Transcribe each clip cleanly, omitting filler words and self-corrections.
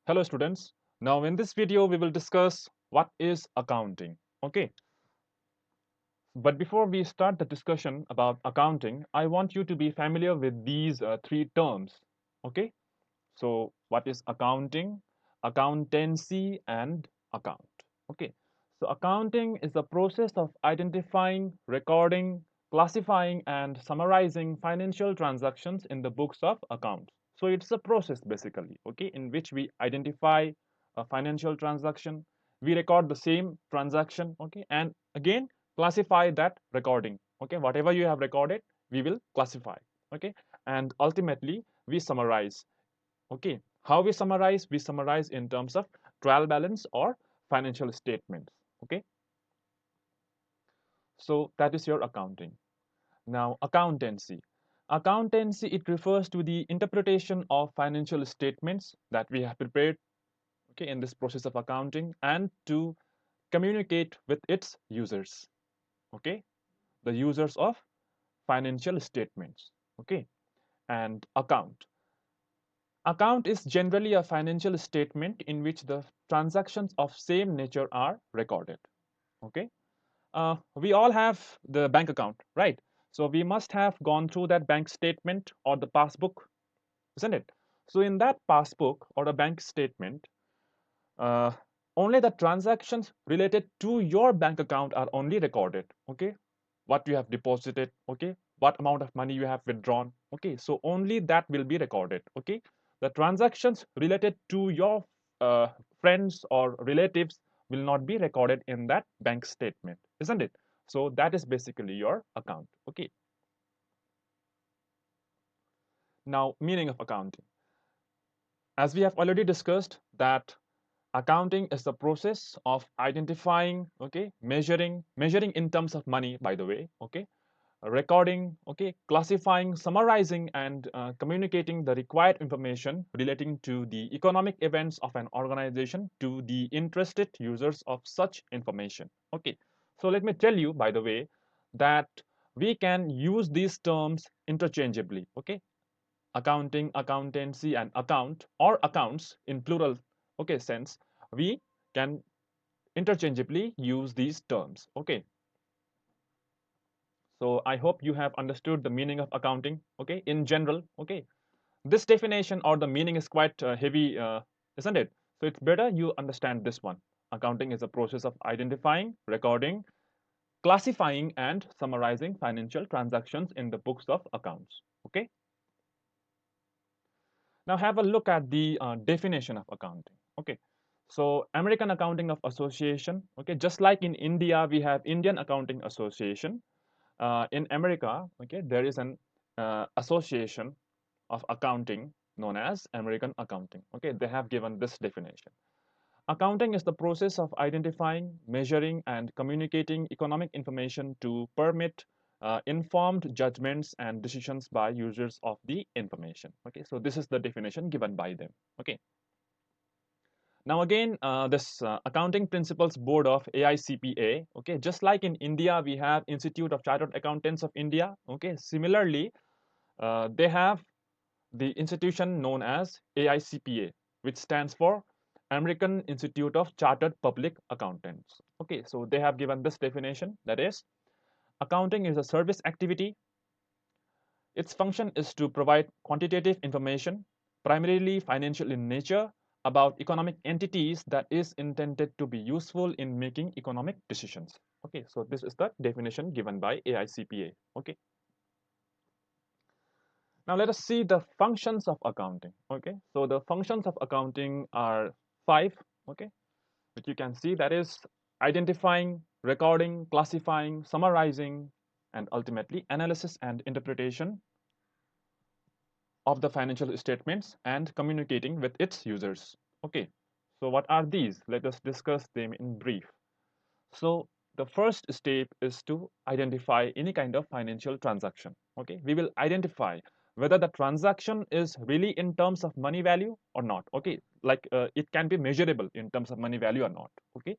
Hello students. Now in this video we will discuss what is accounting. Okay. But before we start the discussion about accounting, I want you to be familiar with these three terms. Okay. So what is accounting, accountancy and account. Okay. So accounting is the process of identifying, recording, classifying and summarizing financial transactions in the books of accounts. So it's a process basically, okay, in which we identify a financial transaction, we record the same transaction, okay, and again classify that recording, okay, whatever you have recorded, we will classify, okay, and ultimately we summarize. Okay, how we summarize? We summarize in terms of trial balance or financial statements. Okay, so that is your accounting. Now, accountancy. Accountancy, it refers to the interpretation of financial statements that we have prepared, okay, in this process of accounting and to communicate with its users. Okay, the users of financial statements. Okay, and account. Account is generally a financial statement in which the transactions of same nature are recorded. Okay. We all have the bank account, right? So we must have gone through that bank statement or the passbook, isn't it? So in that passbook or the bank statement, uh, only the transactions related to your bank account are only recorded. Okay, what you have deposited. Okay, what amount of money you have withdrawn. Okay, so only that will be recorded. Okay, the transactions related to your uh, friends or relatives will not be recorded in that bank statement, isn't it? So that is basically your account. Okay, now meaning of accounting. As we have already discussed that accounting is the process of identifying, okay, measuring in terms of money, by the way, okay, recording, okay, classifying, summarizing and communicating the required information relating to the economic events of an organization to the interested users of such information. Okay, so let me tell you, by the way, that we can use these terms interchangeably. Okay, accounting, accountancy and account or accounts in plural, okay, sense, we can interchangeably use these terms. Okay, so I hope you have understood the meaning of accounting, okay, in general. Okay, this definition or the meaning is quite heavy, isn't it? So it's better you understand this one. Accounting is a process of identifying, recording, classifying and summarizing financial transactions in the books of accounts. Okay, now have a look at the definition of accounting. Okay, so American Accounting of Association. Okay, just like in India, we have Indian Accounting Association. In America, okay, there is an association of accounting known as American Accounting. Okay, they have given this definition. Accounting is the process of identifying, measuring, and communicating economic information to permit informed judgments and decisions by users of the information. Okay, so this is the definition given by them. Okay. Now again, this Accounting Principles Board of AICPA. Okay, just like in India, we have Institute of Chartered Accountants of India. Okay, similarly, they have the institution known as AICPA, which stands for American Institute of Chartered Public Accountants. Okay, so they have given this definition, that is, accounting is a service activity. Its function is to provide quantitative information, primarily financial in nature, about economic entities that is intended to be useful in making economic decisions. Okay, so this is the definition given by AICPA. Okay. Now let us see the functions of accounting. Okay, so the functions of accounting are five. Okay, which you can see, that is identifying, recording, classifying, summarizing, and ultimately analysis and interpretation of the financial statements and communicating with its users. Okay, so what are these? Let us discuss them in brief. So the first step is to identify any kind of financial transaction. Okay, we will identify whether the transaction is really in terms of money value or not. Okay, like it can be measurable in terms of money value or not. Okay,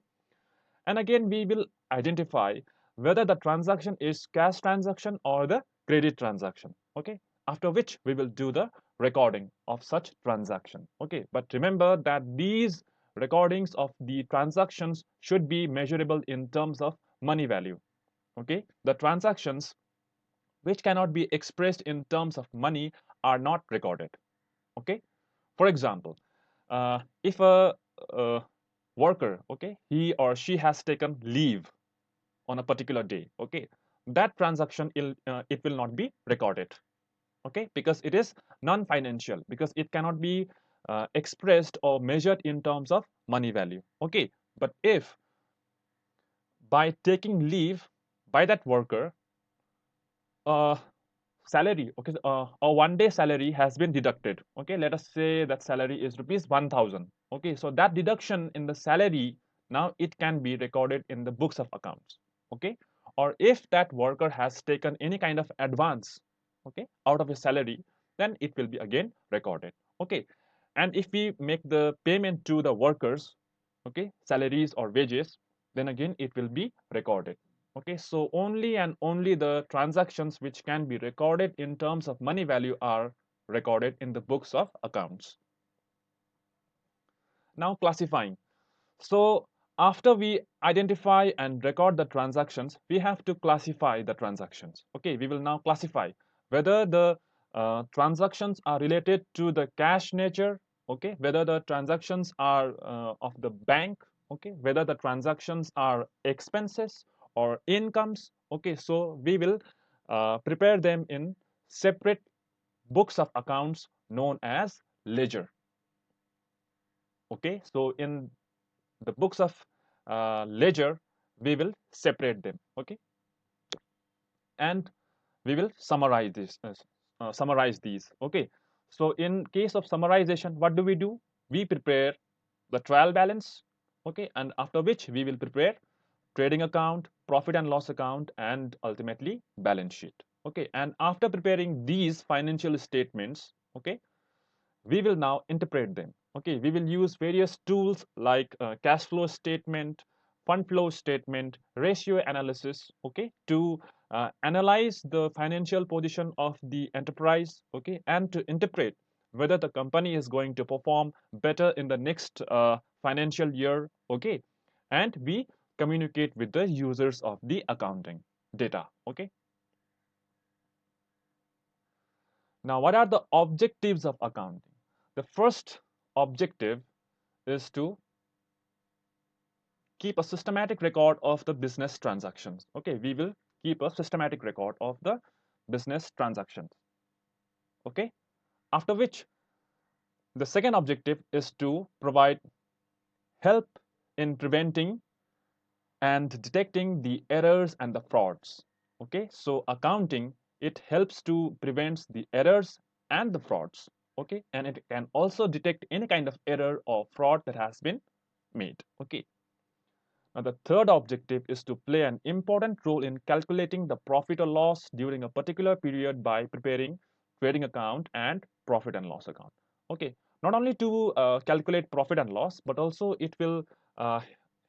and again we will identify whether the transaction is cash transaction or the credit transaction. Okay, after which we will do the recording of such transaction. Okay, but remember that these recordings of the transactions should be measurable in terms of money value. Okay, the transactions which cannot be expressed in terms of money are not recorded. Okay, for example, if a worker, okay, he or she has taken leave on a particular day, okay, that transaction it will not be recorded. Okay, because it is non-financial, because it cannot be expressed or measured in terms of money value. Okay, but if by taking leave by that worker, uh, salary, okay, a 1 day salary has been deducted. Okay, let us say that salary is rupees 1000. Okay, so that deduction in the salary, now it can be recorded in the books of accounts. Okay, or if that worker has taken any kind of advance, okay, out of his salary, then it will be again recorded. Okay, and if we make the payment to the workers, okay, salaries or wages, then again it will be recorded. Okay, so only and only the transactions which can be recorded in terms of money value are recorded in the books of accounts. Now classifying. So after we identify and record the transactions, we have to classify the transactions. Okay, we will now classify whether the transactions are related to the cash nature, okay, whether the transactions are of the bank, okay, whether the transactions are expenses or incomes. Okay, so we will prepare them in separate books of accounts known as ledger. Okay, so in the books of ledger, we will separate them. Okay, and we will summarize this. Summarize these. Okay, so in case of summarization, what do? We prepare the trial balance. Okay, and after which we will prepare trading account, profit and loss account, and ultimately balance sheet. Okay, and after preparing these financial statements, okay, we will now interpret them. Okay, we will use various tools like cash flow statement, fund flow statement, ratio analysis, okay, to analyze the financial position of the enterprise, okay, and to interpret whether the company is going to perform better in the next financial year. Okay, and we communicate with the users of the accounting data. Okay, now what are the objectives of accounting? The first objective is to keep a systematic record of the business transactions. Okay, we will keep a systematic record of the business transactions. Okay, after which the second objective is to provide help in preventing and detecting the errors and the frauds. Okay, so accounting, it helps to prevent the errors and the frauds. Okay, and it can also detect any kind of error or fraud that has been made. Okay, now, the third objective is to play an important role in calculating the profit or loss during a particular period by preparing trading account and profit and loss account. Okay, not only to calculate profit and loss, but also it will uh,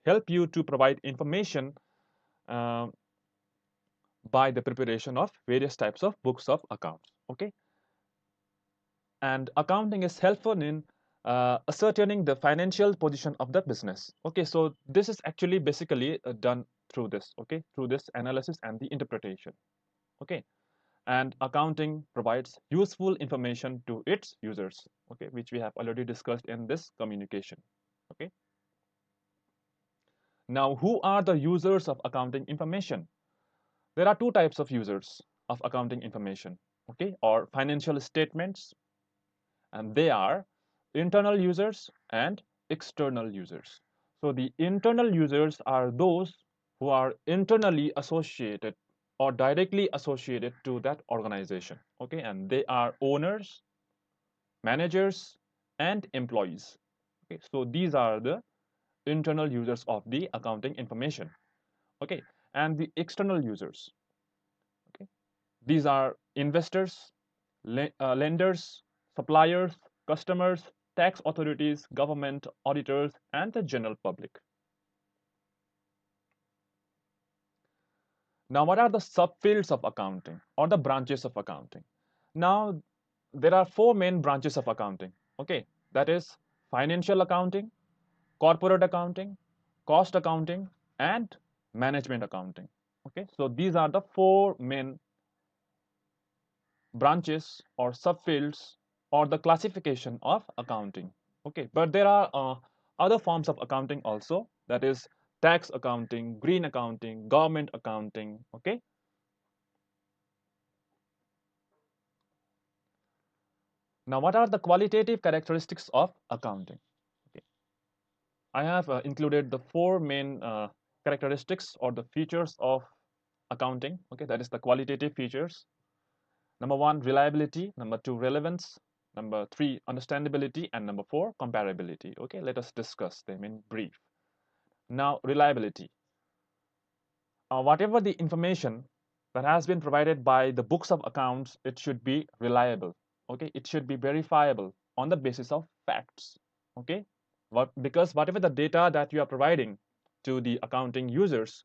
help you to provide information uh, by the preparation of various types of books of accounts. Okay, and accounting is helpful in ascertaining the financial position of the business. Okay, so this is actually basically done through this, okay, through this analysis and the interpretation. Okay, and accounting provides useful information to its users, okay, which we have already discussed in this communication. Okay, now who are the users of accounting information? There are two types of users of accounting information, okay, or financial statements, and they are internal users and external users. So the internal users are those who are internally associated or directly associated to that organization. Okay, and they are owners, managers, and employees. Okay, so these are the internal users of the accounting information. Okay, and the external users. Okay, these are investors, lenders, suppliers, customers, tax authorities, government, auditors, and the general public. Now, what are the subfields of accounting or the branches of accounting? Now, there are four main branches of accounting. Okay, that is financial accounting, corporate accounting, cost accounting, and management accounting. Okay, so these are the four main branches or subfields or the classification of accounting. Okay, but there are other forms of accounting also, that is tax accounting, green accounting, government accounting. Okay, now what are the qualitative characteristics of accounting? Okay. I have included the four main characteristics or the features of accounting. Okay, that is the qualitative features. Number one, reliability. Number two, relevance. Number three, understandability. And number four, comparability. Okay, let us discuss them in brief. Now, reliability. Whatever the information that has been provided by the books of accounts, it should be reliable. Okay, it should be verifiable on the basis of facts. Okay, because whatever the data that you are providing to the accounting users,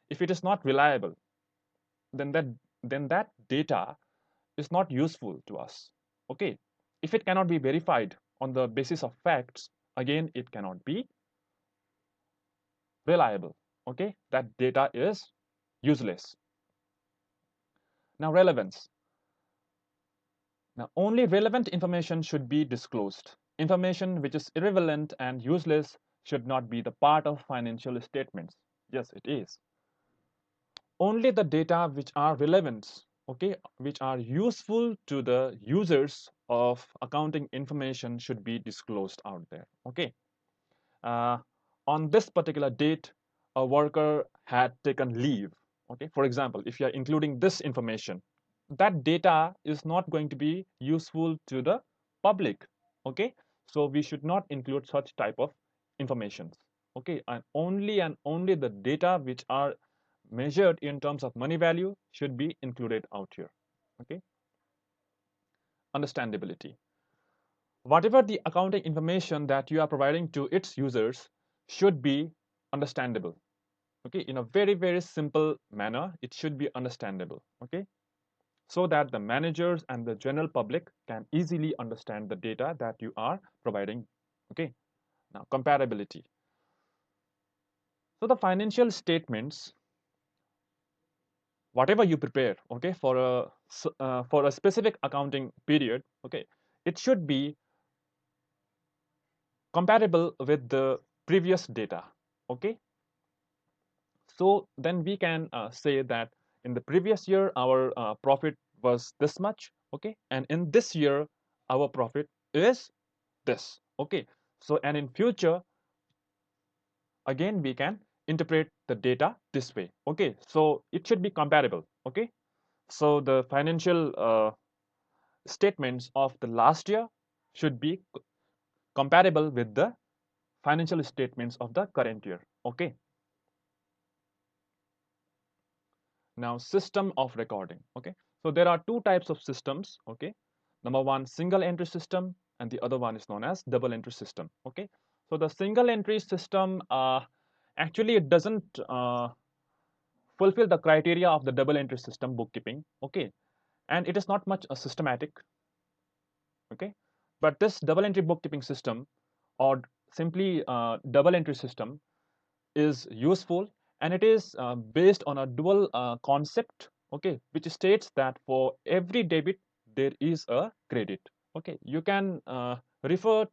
if it is not reliable, then that data is not useful to us. Okay, if it cannot be verified on the basis of facts, again it cannot be reliable. Okay, that data is useless. Now, relevance. Now, only relevant information should be disclosed. Information which is irrelevant and useless should not be the part of financial statements. Yes, it is. Only the data which are relevant, okay, which are useful to the users of accounting information should be disclosed out there. Okay. Uh, on this particular date, a worker had taken leave. Okay. For example, if you are including this information, that data is not going to be useful to the public. Okay, so we should not include such type of informations. Okay, and only the data which are measured in terms of money value should be included out here. Okay, understandability. Whatever the accounting information that you are providing to its users should be understandable. Okay, in a very simple manner, it should be understandable. Okay, so that the managers and the general public can easily understand the data that you are providing. Okay, now comparability. So the financial statements, whatever you prepare, okay, for a specific accounting period, okay, it should be comparable with the previous data. Okay, so then we can say that in the previous year our profit was this much. Okay, and in this year our profit is this. Okay, so and in future again we can interpret the data this way. Okay, so it should be comparable. Okay, so the financial statements of the last year should be comparable with the financial statements of the current year. Okay, now system of recording. Okay, so there are two types of systems. Okay, number one, single entry system, and the other one is known as double entry system. Okay, so the single entry system actually it doesn't fulfill the criteria of the double entry system bookkeeping. Okay, and it is not much systematic. Okay, but this double entry bookkeeping system or simply double entry system is useful, and it is based on a dual concept. Okay, which states that for every debit there is a credit. Okay, you can refer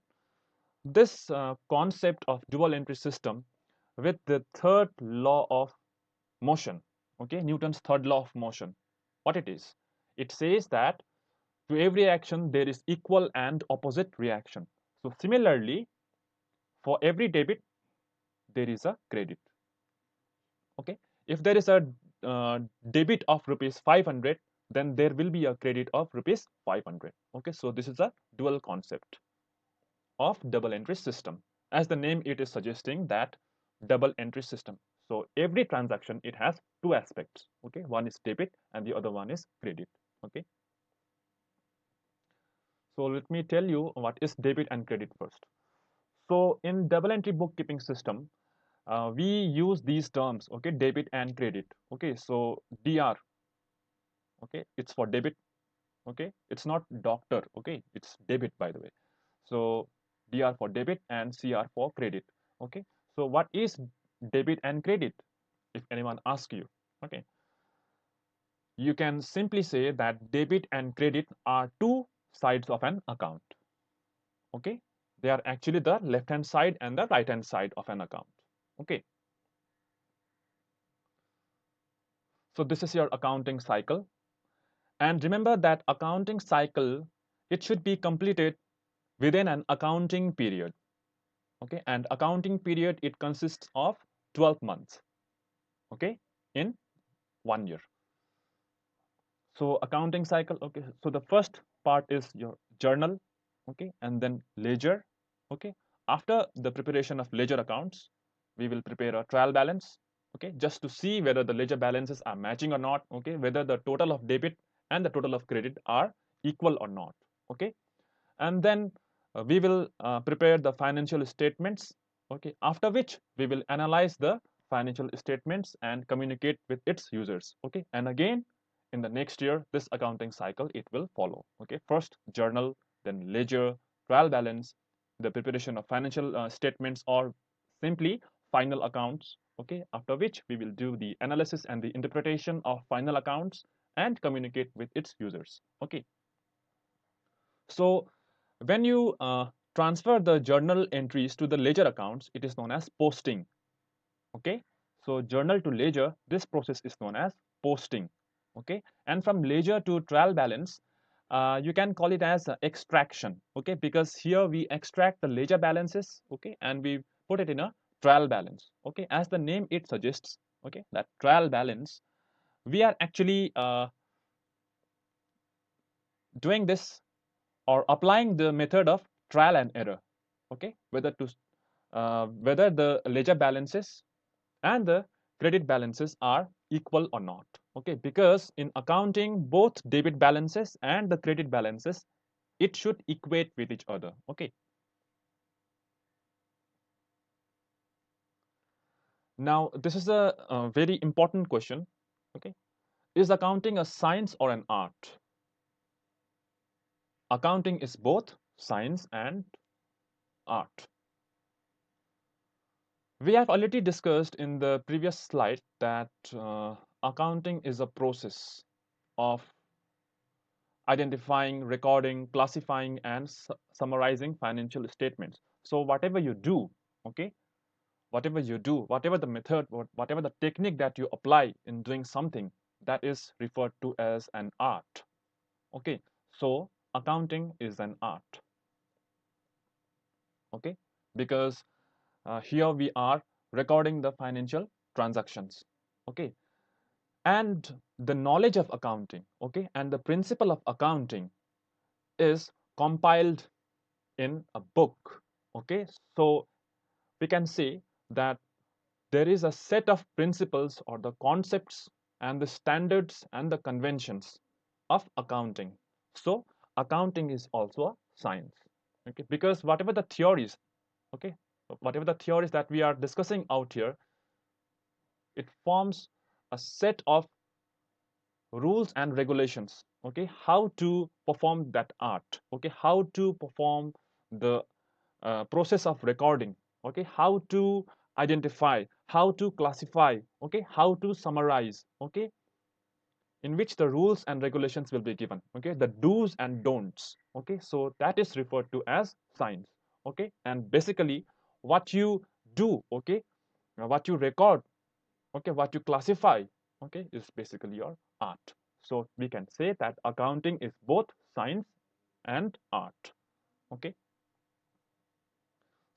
this concept of dual entry system with the third law of motion. Okay, Newton's third law of motion. What it is? It says that to every action there is equal and opposite reaction. So similarly, for every debit there is a credit. Okay, if there is a debit of rupees 500, then there will be a credit of rupees 500. Okay, so this is a dual concept of double entry system. As the name it is suggesting that double entry system. So every transaction it has two aspects. Okay, one is debit and the other one is credit. Okay, so let me tell you what is debit and credit first. So in double entry bookkeeping system, we use these terms. Okay, debit and credit. Okay, so DR. Okay, it's for debit, Okay, it's not doctor. Okay, it's debit, by the way. So DR for debit and CR for credit. Okay, so what is debit and credit, if anyone asks you? Okay, you can simply say that debit and credit are two sides of an account. Okay, they are actually the left hand side and the right hand side of an account. Okay, so this is your accounting cycle. And remember that accounting cycle, it should be completed within an accounting period. Okay, and accounting period, it consists of 12 months. Okay, in 1 year. So accounting cycle, okay, so the first part is your journal, okay, and then ledger. Okay, after the preparation of ledger accounts, we will prepare a trial balance, okay, just to see whether the ledger balances are matching or not, okay, whether the total of debit and the total of credit are equal or not. Okay, and then we will prepare the financial statements. Okay, after which we will analyze the financial statements and communicate with its users. Okay, and again in the next year, this accounting cycle, it will follow. Okay, first journal, then ledger, trial balance, the preparation of financial statements, or simply final accounts. Okay, after which we will do the analysis and the interpretation of final accounts and communicate with its users. Okay, so when you transfer the journal entries to the ledger accounts, it is known as posting. Okay, so journal to ledger, this process is known as posting. Okay, and from ledger to trial balance, you can call it as extraction. Okay, because here we extract the ledger balances. Okay, and we put it in a trial balance. Okay, as the name it suggests. Okay, that trial balance, we are actually doing this or applying the method of trial and error. Okay, whether the ledger balances and the credit balances are equal or not. Okay, because in accounting, both debit balances and the credit balances, it should equate with each other. Okay, now this is a very important question. Okay, is accounting a science or an art? Accounting is both science and art. We have already discussed in the previous slide that accounting is a process of identifying, recording, classifying, and summarizing financial statements. So whatever you do, okay, whatever you do, whatever the method, whatever the technique that you apply in doing something, that is referred to as an art. Okay, so accounting is an art. Okay, because here we are recording the financial transactions. Okay, and the knowledge of accounting, okay, and the principle of accounting is compiled in a book. Okay, so we can say that there is a set of principles or the concepts and the standards and the conventions of accounting. So accounting is also a science. Okay, because whatever the theories, okay, whatever the theories that we are discussing out here, it forms a set of rules and regulations. Okay, how to perform that art. Okay, how to perform the process of recording. Okay, how to identify, how to classify, okay, how to summarize. Okay, in which the rules and regulations will be given. Okay, the do's and don'ts. Okay, so that is referred to as science. Okay, and basically what you do, okay, what you record, okay, what you classify, okay, is basically your art. So we can say that accounting is both science and art. Okay,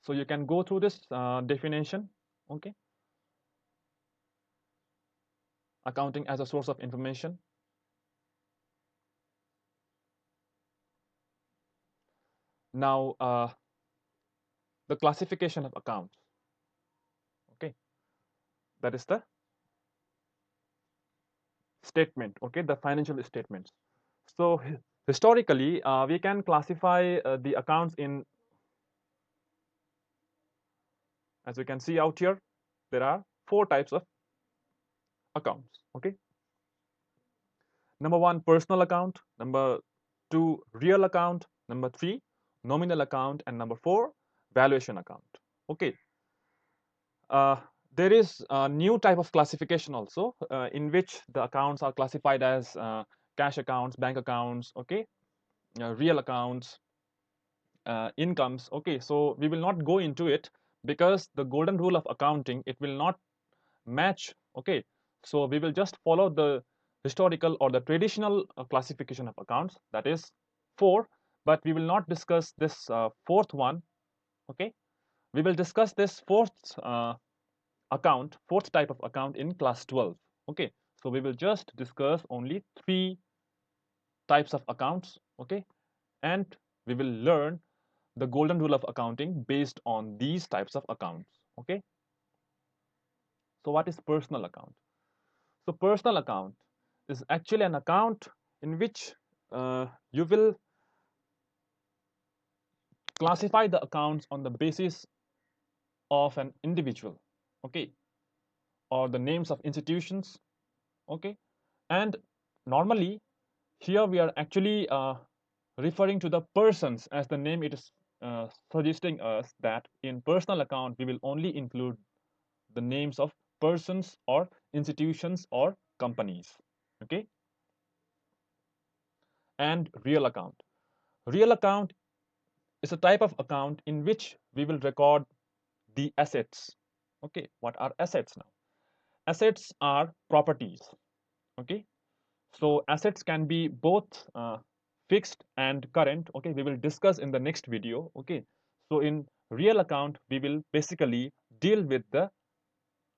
so you can go through this definition. Okay, accounting as a source of information. Now the classification of accounts. Okay, that is the statement. Okay, the financial statements. So historically we can classify the accounts in, as we can see out here, there are four types of accounts. Okay, number one, personal account. Number 2 real account, number 3 nominal account, and number 4 valuation account. Okay. Uh, there is a new type of classification also in which the accounts are classified as cash accounts, bank accounts, okay, real accounts, incomes. Okay, so we will not go into it because the golden rule of accounting, it will not match. Okay, so we will just follow the historical or the traditional classification of accounts, that is 4, but we will not discuss this fourth one. Okay, we will discuss this fourth type of account in class 12. Okay, so we will just discuss only 3 types of accounts. Okay, and we will learn the golden rule of accounting based on these types of accounts. Okay, so what is personal account? So personal account is actually an account in which you will classify the accounts on the basis of an individual, okay, or the names of institutions, okay, and normally here we are actually referring to the persons, as the name it is suggesting us that in personal account we will only include the names of persons or institutions or companies. Okay, and real account. Real account is a type of account in which we will record the assets. Okay, what are assets now? Assets are properties. Okay, so assets can be both fixed and current. Okay, we will discuss in the next video. Okay, so in real account we will basically deal with the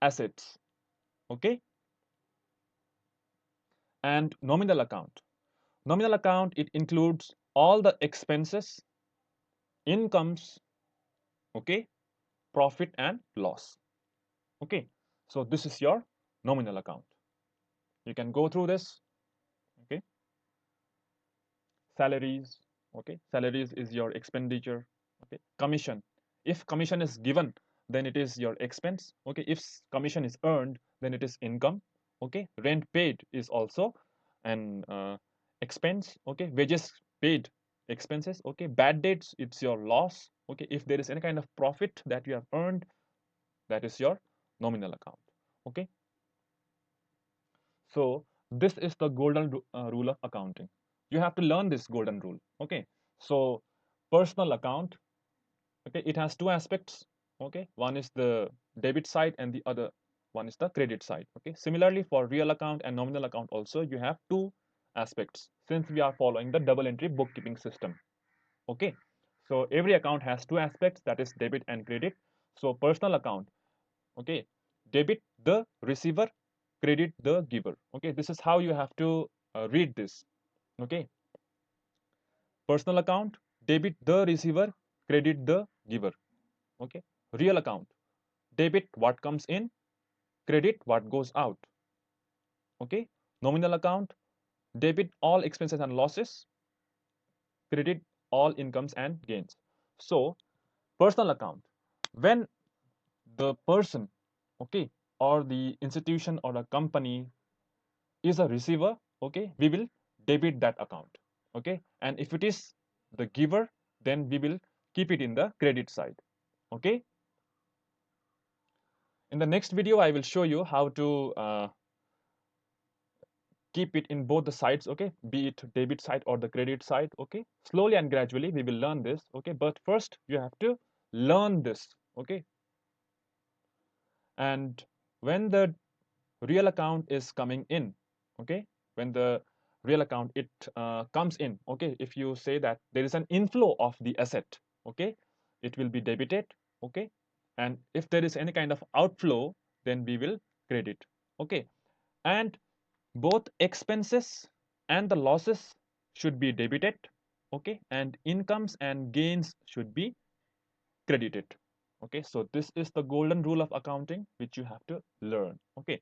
assets. Okay, and nominal account. Nominal account, it includes all the expenses, incomes, okay, profit and loss. Okay, so this is your nominal account. You can go through this. Okay, salaries. Okay, salaries is your expenditure. Okay, commission, if commission is given, then it is your expense. Okay, if commission is earned, then it is income. Okay, rent paid is also an expense. Okay, wages paid, expenses. Okay, bad debts, it's your loss. Okay, if there is any kind of profit that you have earned, that is your nominal account. Okay, so this is the golden rule of accounting. You have to learn this golden rule. Okay, so personal account, okay, it has two aspects. Okay, one is the debit side and the other one is the credit side. Okay, similarly for real account and nominal account also you have two aspects, since we are following the double entry bookkeeping system. Okay, so every account has two aspects, that is debit and credit. So personal account, okay, debit the receiver, credit the giver. Okay, this is how you have to read this. Okay, personal account, debit the receiver, credit the giver. Okay, real account, debit what comes in, credit what goes out. Okay, nominal account, debit all expenses and losses, credit all incomes and gains. So personal account, when the person, okay, or the institution or a company is a receiver, okay, we will debit that account. Okay, and if it is the giver, then we will keep it in the credit side. Okay, in the next video I will show you how to keep it in both the sides. Okay, be it debit side or the credit side. Okay, slowly and gradually we will learn this. Okay, but first you have to learn this. Okay, and when the real account is coming in, okay, when the real account it comes in, okay, if you say that there is an inflow of the asset, okay, it will be debited. Okay, and if there is any kind of outflow, then we will credit. Okay, and both expenses and the losses should be debited. Okay, and incomes and gains should be credited. Okay, so this is the golden rule of accounting which you have to learn. Okay,